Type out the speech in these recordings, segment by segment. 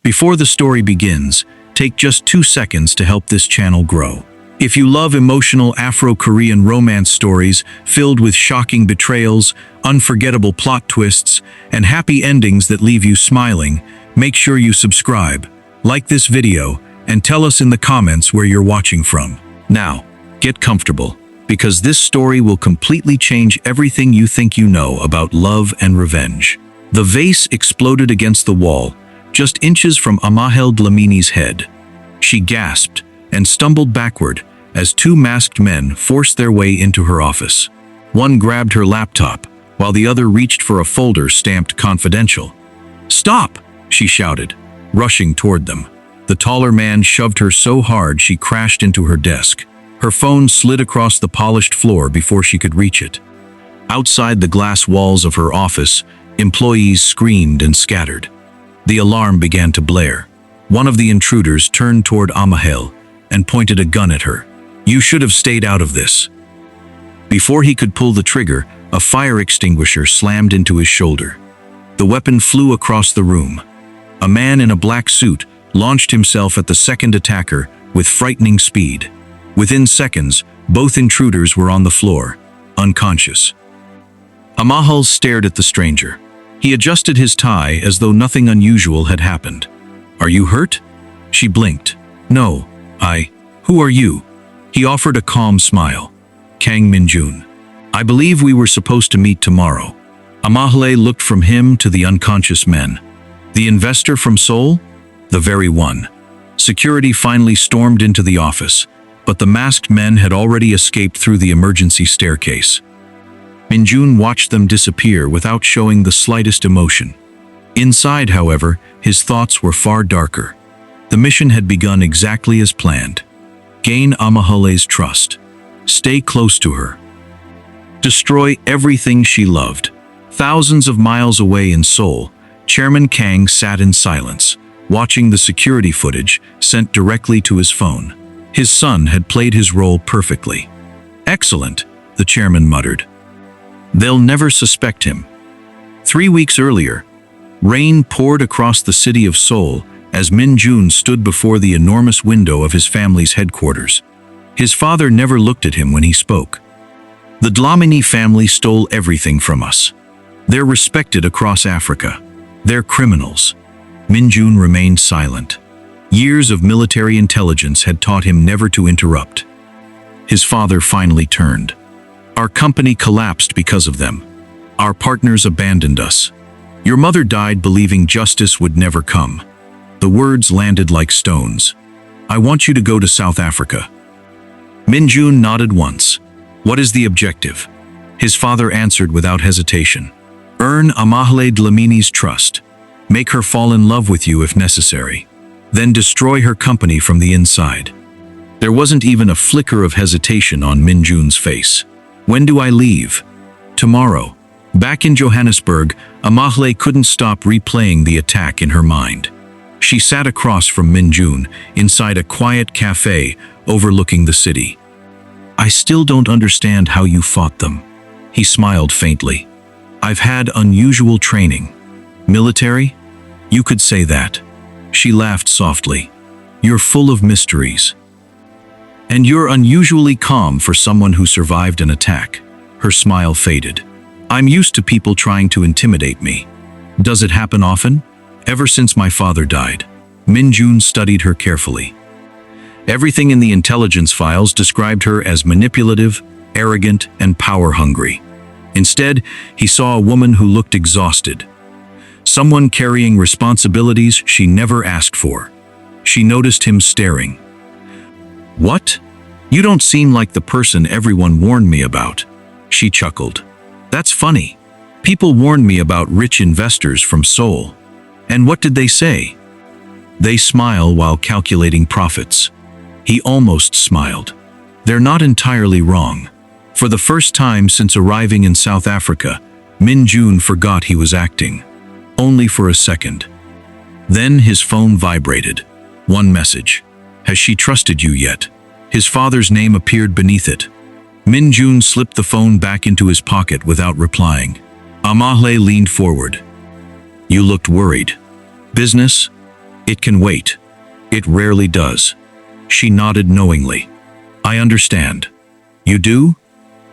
Before the story begins, take just 2 seconds to help this channel grow. If you love emotional Afro-Korean romance stories filled with shocking betrayals, unforgettable plot twists, and happy endings that leave you smiling, make sure you subscribe, like this video, and tell us in the comments where you're watching from. Now, get comfortable, because this story will completely change everything you think you know about love and revenge. The vase exploded against the wall, just inches from Amahle Dlamini's head. She gasped and stumbled backward as 2 masked men forced their way into her office. One grabbed her laptop, while the other reached for a folder stamped confidential. "Stop!" she shouted, rushing toward them. The taller man shoved her so hard she crashed into her desk. Her phone slid across the polished floor before she could reach it. Outside the glass walls of her office, employees screamed and scattered. The alarm began to blare. One of the intruders turned toward Amahle and pointed a gun at her. "You should have stayed out of this." Before he could pull the trigger, a fire extinguisher slammed into his shoulder. The weapon flew across the room. A man in a black suit launched himself at the second attacker with frightening speed. Within seconds, both intruders were on the floor, unconscious. Amahle stared at the stranger. He adjusted his tie as though nothing unusual had happened. "Are you hurt?" She blinked. "No, Who are you?" He offered a calm smile. "Kang Min-Joon. I believe we were supposed to meet tomorrow." Amahle looked from him to the unconscious men. "The investor from Seoul?" "The very one." Security finally stormed into the office, but the masked men had already escaped through the emergency staircase. Min-Joon watched them disappear without showing the slightest emotion. Inside, however, his thoughts were far darker. The mission had begun exactly as planned. Gain Amahle's trust. Stay close to her. Destroy everything she loved. Thousands of miles away in Seoul, Chairman Kang sat in silence, watching the security footage sent directly to his phone. His son had played his role perfectly. "Excellent," the chairman muttered. "They'll never suspect him." 3 weeks earlier, rain poured across the city of Seoul as Min-Joon stood before the enormous window of his family's headquarters. His father never looked at him when he spoke. "The Dlamini family stole everything from us. They're respected across Africa. They're criminals." Min-Joon remained silent. Years of military intelligence had taught him never to interrupt. His father finally turned. "Our company collapsed because of them. Our partners abandoned us. Your mother died believing justice would never come." The words landed like stones. "I want you to go to South Africa." Min-Joon nodded once. "What is the objective?" His father answered without hesitation. "Earn Amahle Dlamini's trust. Make her fall in love with you if necessary. Then destroy her company from the inside." There wasn't even a flicker of hesitation on Min-Joon's face. "When do I leave?" "Tomorrow." Back in Johannesburg, Amahle couldn't stop replaying the attack in her mind. She sat across from Min-Joon, inside a quiet cafe overlooking the city. "I still don't understand how you fought them." He smiled faintly. "I've had unusual training." "Military? You could say that." She laughed softly. "You're full of mysteries. And you're unusually calm for someone who survived an attack." Her smile faded. "I'm used to people trying to intimidate me." "Does it happen often?" "Ever since my father died." Min-Joon studied her carefully. Everything in the intelligence files described her as manipulative, arrogant, and power-hungry. Instead, he saw a woman who looked exhausted. Someone carrying responsibilities she never asked for. She noticed him staring. "What? You don't seem like the person everyone warned me about." She chuckled. "That's funny. People warned me about rich investors from Seoul. And what did they say?" "They smile while calculating profits." He almost smiled. "They're not entirely wrong." For the first time since arriving in South Africa, Min-Joon forgot he was acting. Only for a second. Then his phone vibrated. One message. "Has she trusted you yet?" His father's name appeared beneath it. Min-Joon slipped the phone back into his pocket without replying. Amahle leaned forward. "You looked worried." "Business?" It can wait. It rarely does. She nodded knowingly. I understand. You do?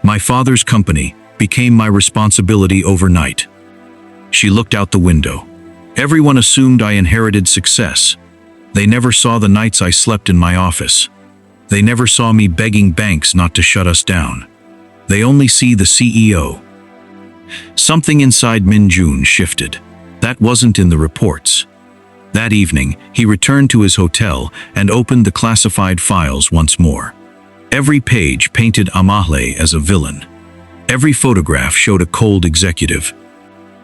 My father's company became my responsibility overnight. She looked out the window. Everyone assumed I inherited success. They never saw the nights I slept in my office. They never saw me begging banks not to shut us down. They only see the CEO. Something inside Min-Joon shifted. That wasn't in the reports. That evening, he returned to his hotel and opened the classified files once more. Every page painted Amahle as a villain. Every photograph showed a cold executive.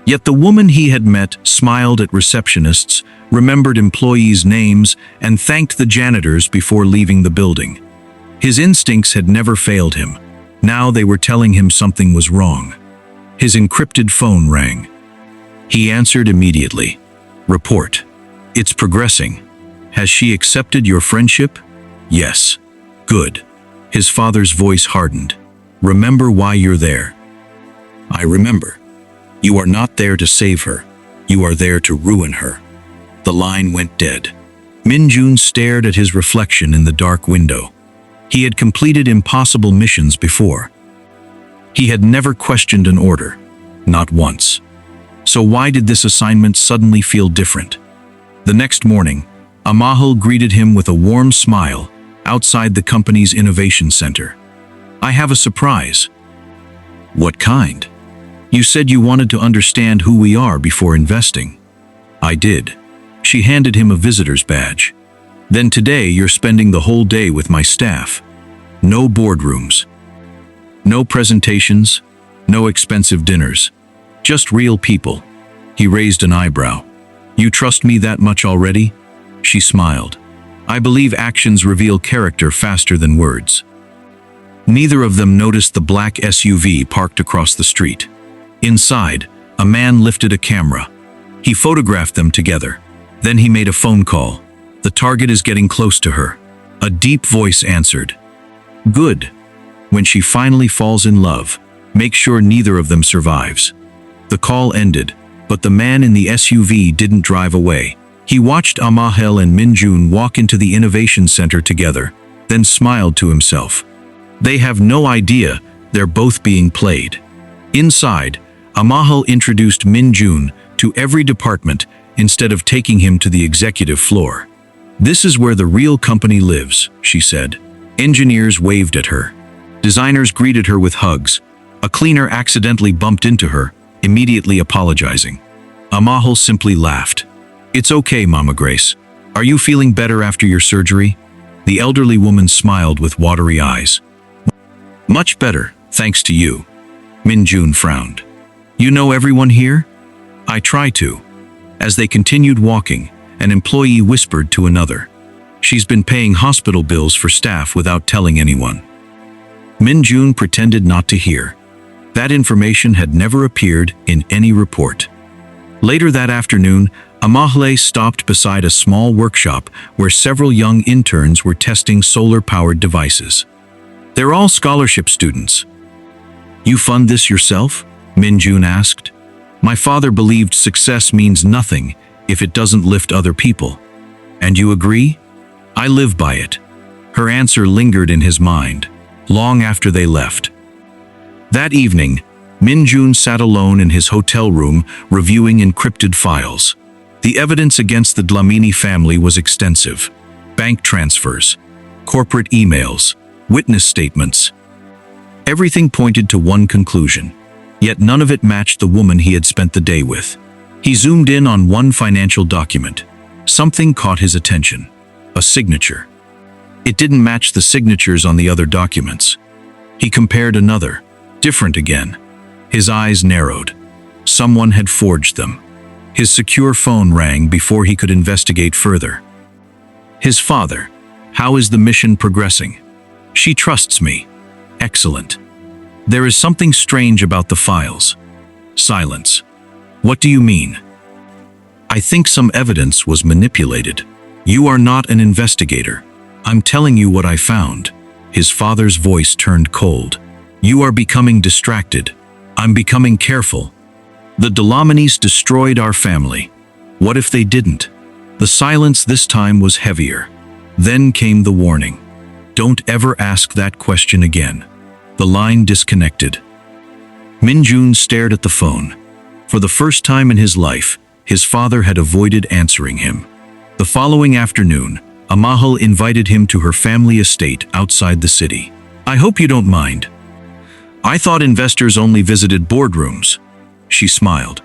Yet the woman he had met smiled at receptionists, remembered employees' names, and thanked the janitors before leaving the building. His instincts had never failed him. Now they were telling him something was wrong. His encrypted phone rang. He answered immediately. Report. It's progressing. Has she accepted your friendship? Yes. Good. His father's voice hardened. Remember why you're there. I remember. You are not there to save her. You are there to ruin her. The line went dead. Min-Joon stared at his reflection in the dark window. He had completed impossible missions before. He had never questioned an order. Not once. So why did this assignment suddenly feel different? The next morning, Amahle greeted him with a warm smile outside the company's innovation center. I have a surprise. What kind? You said you wanted to understand who we are before investing. I did. She handed him a visitor's badge. Then today you're spending the whole day with my staff. No boardrooms. No presentations. No expensive dinners. Just real people. He raised an eyebrow. You trust me that much already? She smiled. I believe actions reveal character faster than words. Neither of them noticed the black SUV parked across the street. Inside, a man lifted a camera. He photographed them together. Then he made a phone call. The target is getting close to her. A deep voice answered. Good. When she finally falls in love, make sure neither of them survives. The call ended, but the man in the SUV didn't drive away. He watched Amahle and Min-Joon walk into the innovation center together, then smiled to himself. They have no idea they're both being played. Inside, Amahle introduced Min-Joon to every department instead of taking him to the executive floor. This is where the real company lives, she said. Engineers waved at her. Designers greeted her with hugs. A cleaner accidentally bumped into her, immediately apologizing. Amahle simply laughed. It's okay, Mama Grace. Are you feeling better after your surgery? The elderly woman smiled with watery eyes. Much better, thanks to you. Min-Joon frowned. You know everyone here? I try to. As they continued walking, an employee whispered to another. She's been paying hospital bills for staff without telling anyone. Min-Joon pretended not to hear. That information had never appeared in any report. Later that afternoon, Amahle stopped beside a small workshop where several young interns were testing solar-powered devices. They're all scholarship students. You fund this yourself? Min-Joon asked. My father believed success means nothing if it doesn't lift other people. And you agree? I live by it. Her answer lingered in his mind, long after they left. That evening, Min-Joon sat alone in his hotel room reviewing encrypted files. The evidence against the Dlamini family was extensive. Bank transfers, corporate emails, witness statements. Everything pointed to one conclusion, yet none of it matched the woman he had spent the day with. He zoomed in on one financial document. Something caught his attention. A signature. It didn't match the signatures on the other documents. He compared another, different again. His eyes narrowed. Someone had forged them. His secure phone rang before he could investigate further. His father. How is the mission progressing? She trusts me. Excellent. There is something strange about the files. Silence. What do you mean? I think some evidence was manipulated. You are not an investigator. I'm telling you what I found. His father's voice turned cold. You are becoming distracted. I'm becoming careful. The Dlaminis destroyed our family. What if they didn't? The silence this time was heavier. Then came the warning. Don't ever ask that question again. The line disconnected. Min-Joon stared at the phone. For the first time in his life, his father had avoided answering him. The following afternoon, Amahle invited him to her family estate outside the city. I hope you don't mind. I thought investors only visited boardrooms. She smiled.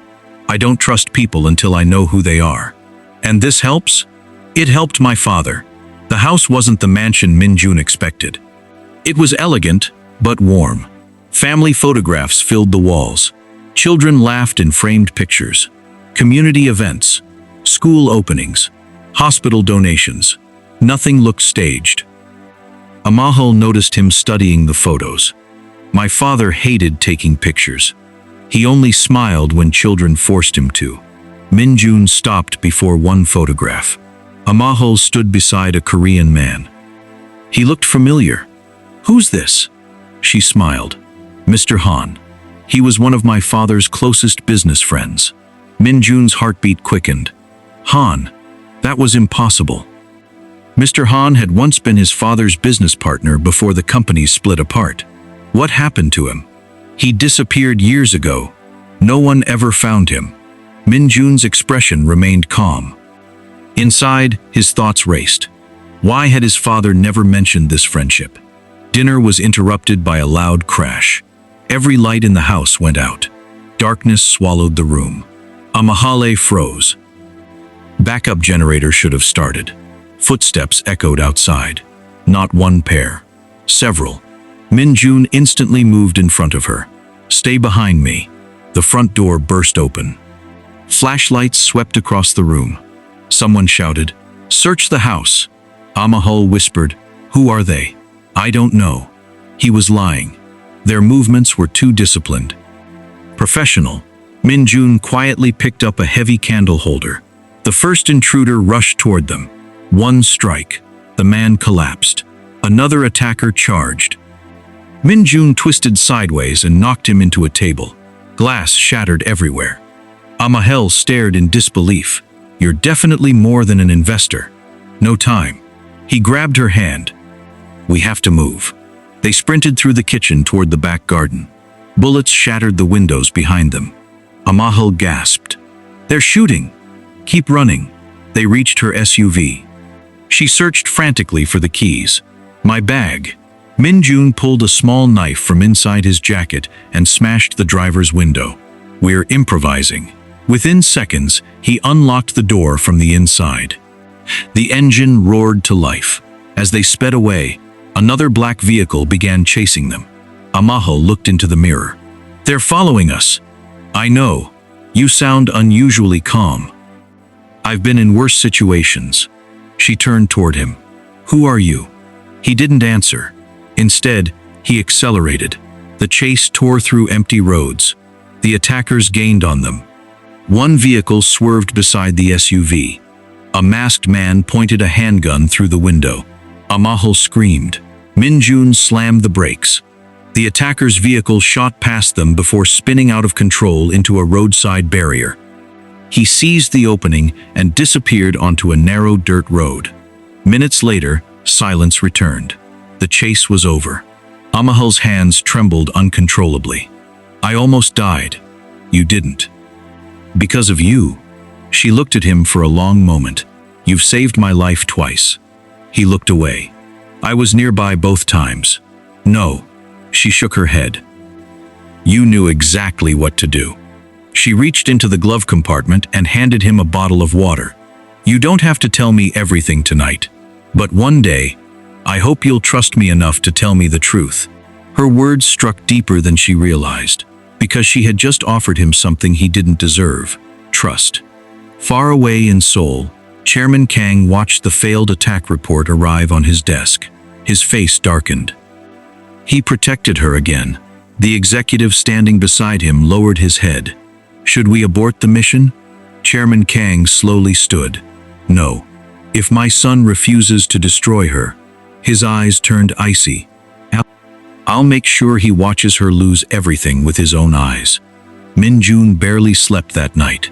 I don't trust people until I know who they are. And this helps? It helped my father. The house wasn't the mansion Min-Joon expected. It was elegant, but warm. Family photographs filled the walls. Children laughed in framed pictures. Community events, school openings, hospital donations. Nothing looked staged. Amahle noticed him studying the photos. My father hated taking pictures. He only smiled when children forced him to. Min-Joon stopped before one photograph. Amahle stood beside a Korean man. He looked familiar. Who's this? She smiled. Mr. Han. He was one of my father's closest business friends. Min-Joon's heartbeat quickened. Han. That was impossible. Mr. Han had once been his father's business partner before the companies split apart. What happened to him? He disappeared years ago. No one ever found him. Min-Joon's expression remained calm. Inside, his thoughts raced. Why had his father never mentioned this friendship? Dinner was interrupted by a loud crash. Every light in the house went out. Darkness swallowed the room. Amahle froze. Backup generator should have started. Footsteps echoed outside. Not one pair. Several. Min-Joon instantly moved in front of her. Stay behind me. The front door burst open. Flashlights swept across the room. Someone shouted, "Search the house." Amahle whispered, "Who are they?" "I don't know." He was lying. Their movements were too disciplined. Professional. Min-Joon quietly picked up a heavy candle holder. The first intruder rushed toward them. One strike. The man collapsed. Another attacker charged. Min-Joon twisted sideways and knocked him into a table. Glass shattered everywhere. Amahle stared in disbelief. "You're definitely more than an investor." "No time." He grabbed her hand. "We have to move." They sprinted through the kitchen toward the back garden. Bullets shattered the windows behind them. Amahle gasped. "They're shooting." "Keep running." They reached her SUV. She searched frantically for the keys. "My bag." Min-Joon pulled a small knife from inside his jacket and smashed the driver's window. "We're improvising." Within seconds, he unlocked the door from the inside. The engine roared to life. As they sped away, another black vehicle began chasing them. Amahle looked into the mirror. "They're following us." "I know. You sound unusually calm." "I've been in worse situations." She turned toward him. "Who are you?" He didn't answer. Instead, he accelerated. The chase tore through empty roads. The attackers gained on them. One vehicle swerved beside the SUV. A masked man pointed a handgun through the window. Amahle screamed. Min-Joon slammed the brakes. The attacker's vehicle shot past them before spinning out of control into a roadside barrier. He seized the opening and disappeared onto a narrow dirt road. Minutes later, silence returned. The chase was over. Amahle's hands trembled uncontrollably. "I almost died." "You didn't." "Because of you." She looked at him for a long moment. "You've saved my life twice." He looked away. "I was nearby both times." "No." She shook her head. "You knew exactly what to do." She reached into the glove compartment and handed him a bottle of water. "You don't have to tell me everything tonight. But one day, I hope you'll trust me enough to tell me the truth." Her words struck deeper than she realized, because she had just offered him something he didn't deserve: trust. Far away in Seoul, Chairman Kang watched the failed attack report arrive on his desk. His face darkened. He protected her again. The executive standing beside him lowered his head. "Should we abort the mission?" Chairman Kang slowly stood. "No. If my son refuses to destroy her." His eyes turned icy. "I'll make sure he watches her lose everything with his own eyes." Min-Joon barely slept that night.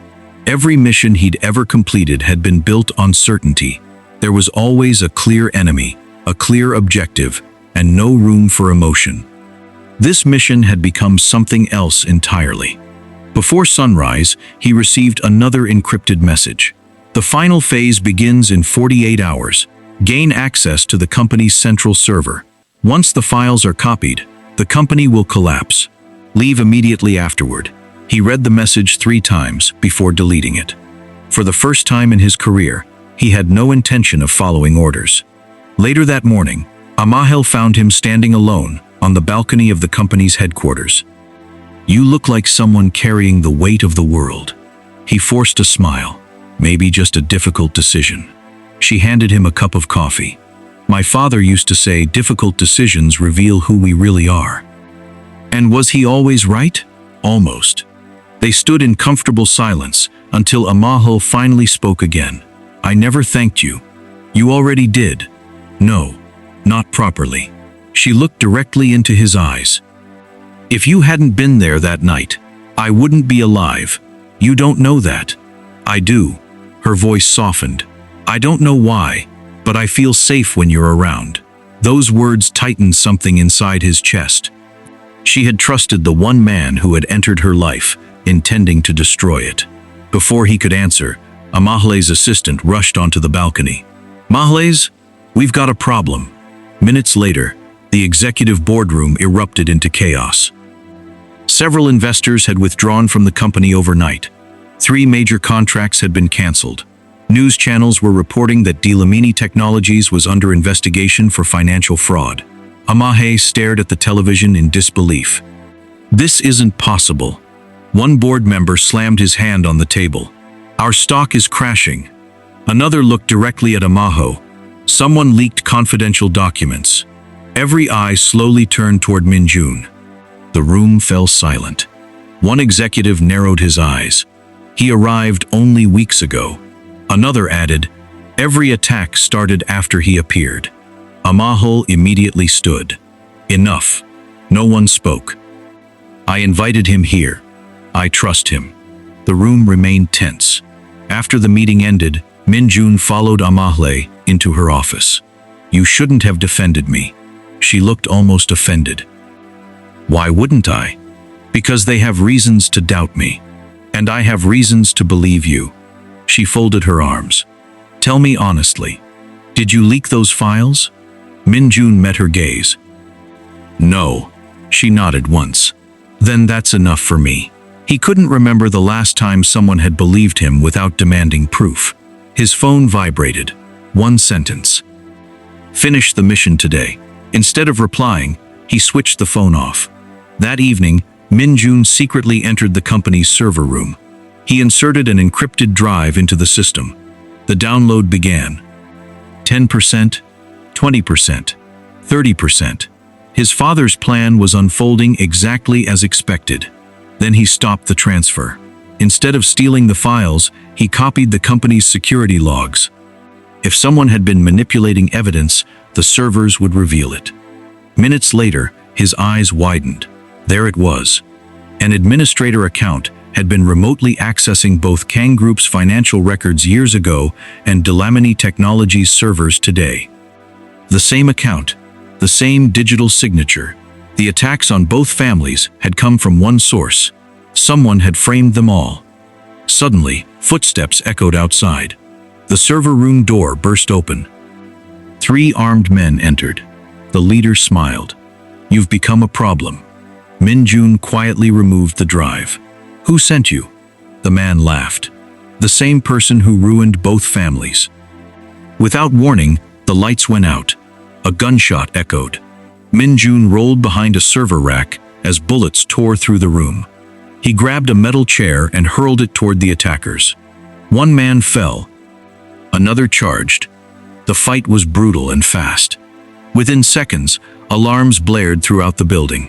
Every mission he'd ever completed had been built on certainty. There was always a clear enemy, a clear objective, and no room for emotion. This mission had become something else entirely. Before sunrise, he received another encrypted message. The final phase begins in 48 hours. Gain access to the company's central server. Once the files are copied, the company will collapse. Leave immediately afterward. He read the message 3 times before deleting it. For the first time in his career, he had no intention of following orders. Later that morning, Amahle found him standing alone on the balcony of the company's headquarters. "You look like someone carrying the weight of the world." He forced a smile, maybe just a difficult decision. She handed him a cup of coffee. "My father used to say difficult decisions reveal who we really are." And was he always right? Almost. They stood in comfortable silence until Amahle finally spoke again. "I never thanked you." "You already did." "No, not properly." She looked directly into his eyes. "If you hadn't been there that night, I wouldn't be alive. You don't know that." "I do." Her voice softened. "I don't know why, but I feel safe when you're around." Those words tightened something inside his chest. She had trusted the one man who had entered her life, intending to destroy it. Before he could answer, Amahle's assistant rushed onto the balcony. "Mahle's, we've got a problem." Minutes later, the executive boardroom erupted into chaos. Several investors had withdrawn from the company overnight. 3 major contracts had been canceled. News channels were reporting that Dlamini Technologies was under investigation for financial fraud. Amahle stared at the television in disbelief. "This isn't possible." One board member slammed his hand on the table. "Our stock is crashing." Another looked directly at Amahle. Someone leaked confidential documents. Every eye slowly turned toward Min-Joon. The room fell silent. One executive narrowed his eyes. "He arrived only weeks ago." Another added, "Every attack started after he appeared." Amahle immediately stood. "Enough." No one spoke. "I invited him here. I trust him." The room remained tense. After the meeting ended, Min-Joon followed Amahle into her office. "You shouldn't have defended me." She looked almost offended. "Why wouldn't I?" "Because they have reasons to doubt me. And I have reasons to believe you." She folded her arms. "Tell me honestly, did you leak those files?" Min-Joon met her gaze. "No." She nodded once. "Then that's enough for me." He couldn't remember the last time someone had believed him without demanding proof. His phone vibrated. One sentence. "Finish the mission today." Instead of replying, he switched the phone off. That evening, Min-Joon secretly entered the company's server room. He inserted an encrypted drive into the system. The download began. 10%, 20%, 30%. His father's plan was unfolding exactly as expected. Then he stopped the transfer. Instead of stealing the files, he copied the company's security logs. If someone had been manipulating evidence, the servers would reveal it. Minutes later, his eyes widened. There it was. An administrator account had been remotely accessing both Kang Group's financial records years ago and Dlamini Technologies' servers today. The same account, the same digital signature. The attacks on both families had come from one source. Someone had framed them all. Suddenly, footsteps echoed outside. The server room door burst open. 3 armed men entered. The leader smiled. "You've become a problem." Min-Joon quietly removed the drive. "Who sent you?" The man laughed. "The same person who ruined both families." Without warning, the lights went out. A gunshot echoed. Min-Joon rolled behind a server rack as bullets tore through the room. He grabbed a metal chair and hurled it toward the attackers. One man fell. Another charged. The fight was brutal and fast. Within seconds, alarms blared throughout the building.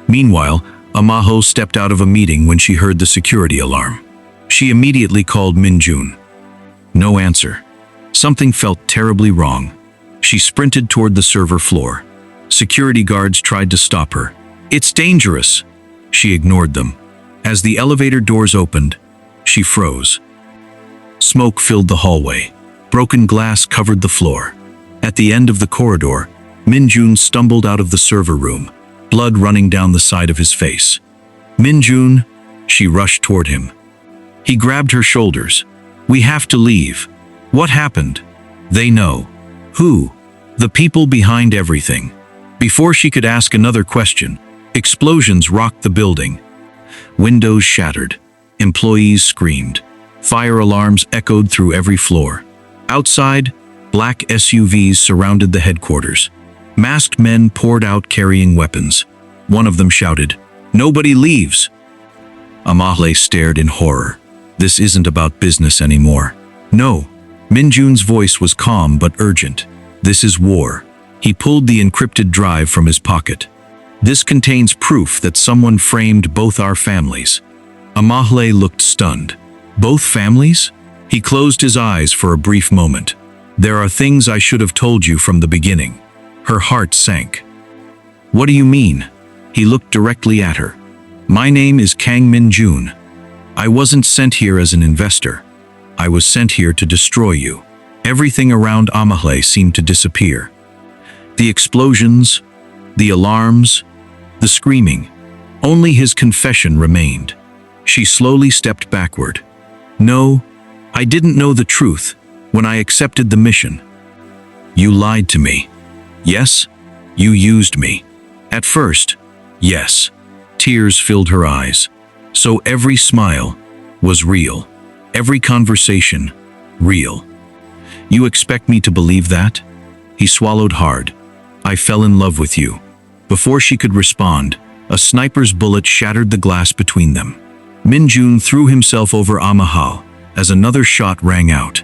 Meanwhile, Amahle stepped out of a meeting when she heard the security alarm. She immediately called Min-Joon. No answer. Something felt terribly wrong. She sprinted toward the server floor. Security guards tried to stop her. "It's dangerous." She ignored them. As the elevator doors opened, she froze. Smoke filled the hallway. Broken glass covered the floor. At the end of the corridor, Min-Joon stumbled out of the server room, blood running down the side of his face. "Min-Joon," she rushed toward him. He grabbed her shoulders. "We have to leave." "What happened?" "They know." "Who?" "The people behind everything." Before she could ask another question, explosions rocked the building. Windows shattered. Employees screamed. Fire alarms echoed through every floor. Outside, black SUVs surrounded the headquarters. Masked men poured out carrying weapons. One of them shouted, "Nobody leaves!" Amahle stared in horror. This isn't about business anymore. No. Min-Joon's voice was calm but urgent. This is war. He pulled the encrypted drive from his pocket. This contains proof that someone framed both our families. Amahle looked stunned. Both families? He closed his eyes for a brief moment. "There are things I should have told you from the beginning." Her heart sank. "What do you mean?" He looked directly at her. "My name is Kang Min-Joon. I wasn't sent here as an investor. I was sent here to destroy you." Everything around Amahle seemed to disappear. The explosions, the alarms, the screaming. Only his confession remained. She slowly stepped backward. "No, I didn't know the truth when I accepted the mission. You lied to me. Yes, you used me. At first, yes." Tears filled her eyes. So every smile was real. Every conversation, real. "You expect me to believe that?" He swallowed hard. "I fell in love with you." Before she could respond, a sniper's bullet shattered the glass between them. Min-Joon threw himself over Amahle as another shot rang out.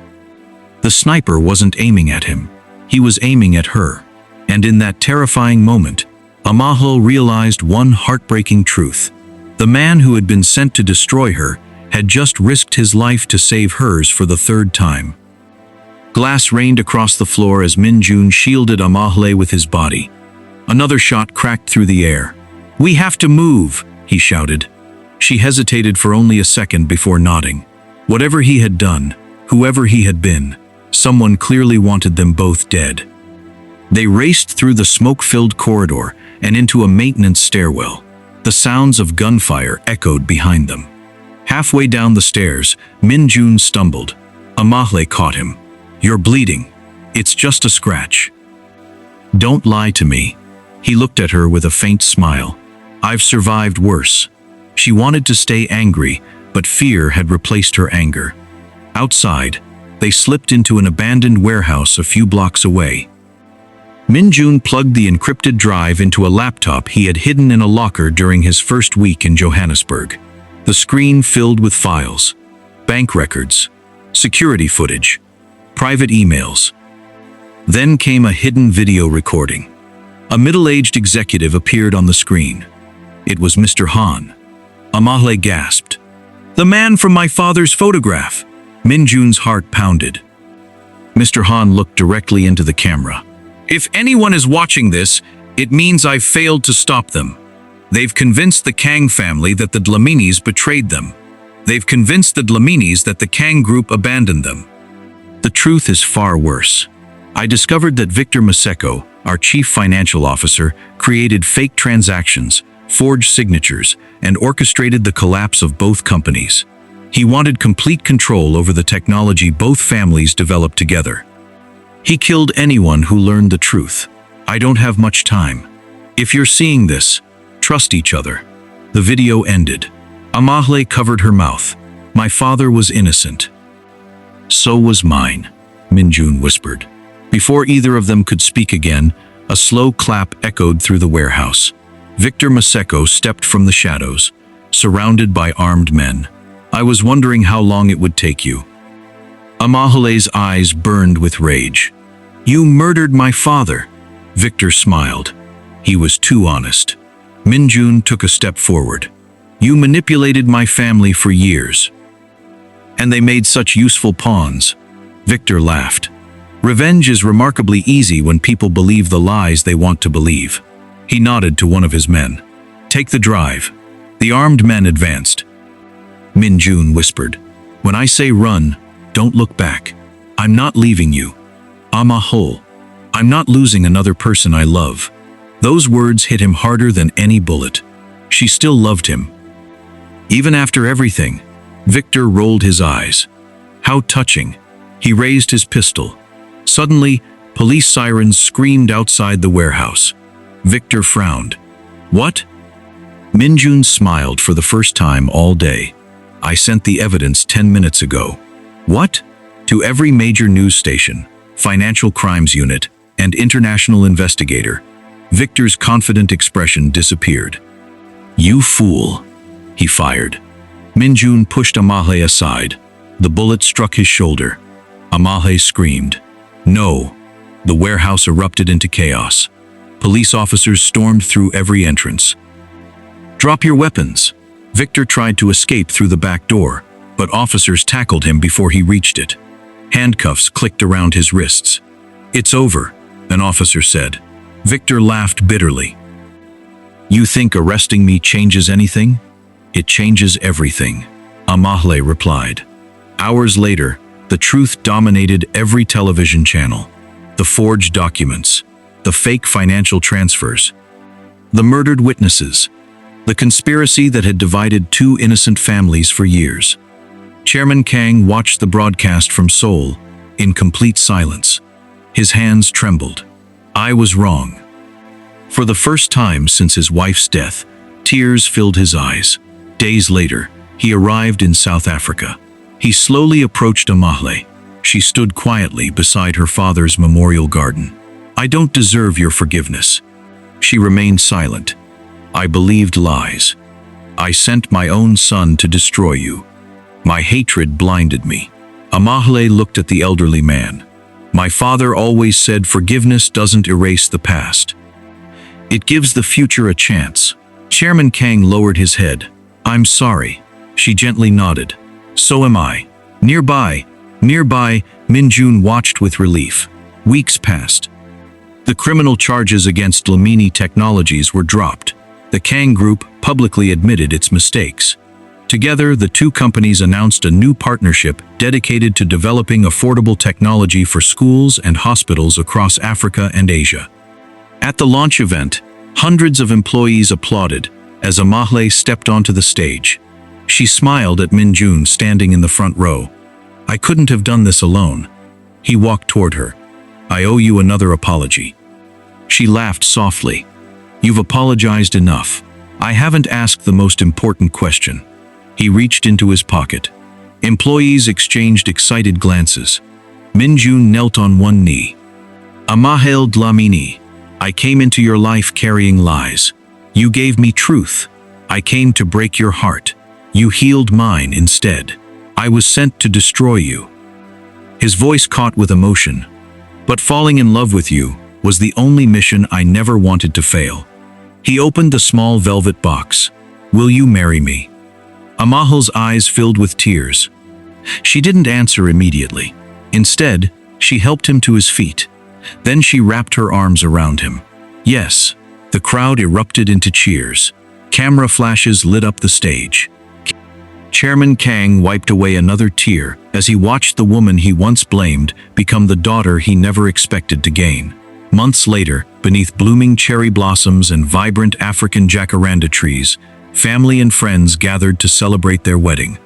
The sniper wasn't aiming at him. He was aiming at her. And in that terrifying moment, Amahle realized one heartbreaking truth. The man who had been sent to destroy her had just risked his life to save hers for the third time. Glass rained across the floor as Min-Joon shielded Amahle with his body. Another shot cracked through the air. "We have to move," he shouted. She hesitated for only a second before nodding. Whatever he had done, whoever he had been, someone clearly wanted them both dead. They raced through the smoke-filled corridor and into a maintenance stairwell. The sounds of gunfire echoed behind them. Halfway down the stairs, Min-Joon stumbled. Amahle caught him. "You're bleeding. It's just a scratch." "Don't lie to me." He looked at her with a faint smile. "I've survived worse." She wanted to stay angry, but fear had replaced her anger. Outside, they slipped into an abandoned warehouse a few blocks away. Min-Joon plugged the encrypted drive into a laptop he had hidden in a locker during his first week in Johannesburg. The screen filled with files, bank records, security footage, private emails. Then came a hidden video recording. A middle-aged executive appeared on the screen. It was Mr. Han. Amahle gasped. "The man from my father's photograph!" Min-Joon's heart pounded. Mr. Han looked directly into the camera. "If anyone is watching this, it means I've failed to stop them. They've convinced the Kang family that the Dlaminis betrayed them. They've convinced the Dlaminis that the Kang group abandoned them. The truth is far worse. I discovered that Victor Maseko, our chief financial officer, created fake transactions, forged signatures, and orchestrated the collapse of both companies. He wanted complete control over the technology both families developed together. He killed anyone who learned the truth. I don't have much time. If you're seeing this, trust each other." The video ended. Amahle covered her mouth. "My father was innocent." "So was mine," Min-Joon whispered. Before either of them could speak again, a slow clap echoed through the warehouse. Victor Maseko stepped from the shadows, surrounded by armed men. "I was wondering how long it would take you." Amahle's eyes burned with rage. "You murdered my father." Victor smiled. He was too honest. Min-Joon took a step forward. "You manipulated my family for years. And they made such useful pawns." Victor laughed. "Revenge is remarkably easy when people believe the lies they want to believe." He nodded to one of his men. "Take the drive." The armed men advanced. Min-Joon whispered, "When I say run, Don't look back. I'm not leaving you. Amahle. I'm not losing another person I love. Those words hit him harder than any bullet. She still loved him. Even after everything, Victor rolled his eyes. How touching. He raised his pistol. Suddenly, police sirens screamed outside the warehouse. Victor frowned. What? Min-Joon smiled for the first time all day. I sent the evidence 10 minutes ago. What? To every major news station, financial crimes unit, and international investigator. Victor's confident expression disappeared. You fool, he fired. Min-Joon pushed Amahle aside. The bullet struck his shoulder. Amahle screamed. No. The warehouse erupted into chaos. Police officers stormed through every entrance. Drop your weapons. Victor tried to escape through the back door, but officers tackled him before he reached it. Handcuffs clicked around his wrists. It's over, an officer said. Victor laughed bitterly. You think arresting me changes anything? It changes everything, Amahle replied. Hours later, the truth dominated every television channel. The forged documents, the fake financial transfers, the murdered witnesses, the conspiracy that had divided two innocent families for years. Chairman Kang watched the broadcast from Seoul in complete silence. His hands trembled. I was wrong. For the first time since his wife's death, tears filled his eyes. Days later, he arrived in South Africa. He slowly approached Amahle. She stood quietly beside her father's memorial garden. I don't deserve your forgiveness. She remained silent. I believed lies. I sent my own son to destroy you. My hatred blinded me. Amahle looked at the elderly man. My father always said forgiveness doesn't erase the past. It gives the future a chance. Chairman Kang lowered his head. I'm sorry. She gently nodded. So am I. Nearby, Min-Joon watched with relief. Weeks passed. The criminal charges against Dlamini Technologies were dropped. The Kang Group publicly admitted its mistakes. Together, the two companies announced a new partnership dedicated to developing affordable technology for schools and hospitals across Africa and Asia. At the launch event, hundreds of employees applauded as Amahle stepped onto the stage. She smiled at Min-Joon standing in the front row. I couldn't have done this alone. He walked toward her. I owe you another apology. She laughed softly. You've apologized enough. I haven't asked the most important question. He reached into his pocket. Employees exchanged excited glances. Min-Joon knelt on one knee. Amahle Dlamini, I came into your life carrying lies. You gave me truth. I came to break your heart. You healed mine instead. I was sent to destroy you. His voice caught with emotion. But falling in love with you was the only mission I never wanted to fail. He opened the small velvet box. Will you marry me? Amahle's eyes filled with tears. She didn't answer immediately. Instead, she helped him to his feet. Then she wrapped her arms around him. Yes, the crowd erupted into cheers. Camera flashes lit up the stage. Chairman Kang wiped away another tear as he watched the woman he once blamed become the daughter he never expected to gain. Months later, beneath blooming cherry blossoms and vibrant African jacaranda trees, family and friends gathered to celebrate their wedding.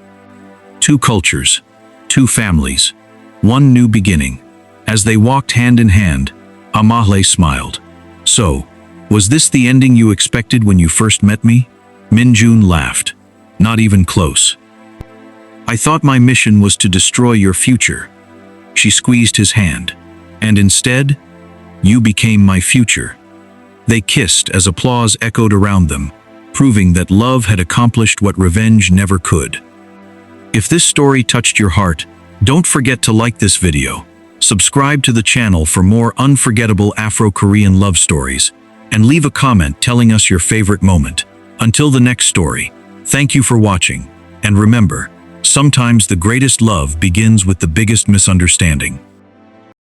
Two cultures, two families, one new beginning. As they walked hand in hand, Amahle smiled. So, was this the ending you expected when you first met me? Min-Joon laughed. Not even close. I thought my mission was to destroy your future. She squeezed his hand. And instead, you became my future. They kissed as applause echoed around them, proving that love had accomplished what revenge never could. If this story touched your heart, don't forget to like this video, subscribe to the channel for more unforgettable Afro-Korean love stories, and leave a comment telling us your favorite moment. Until the next story, thank you for watching, and remember, sometimes the greatest love begins with the biggest misunderstanding.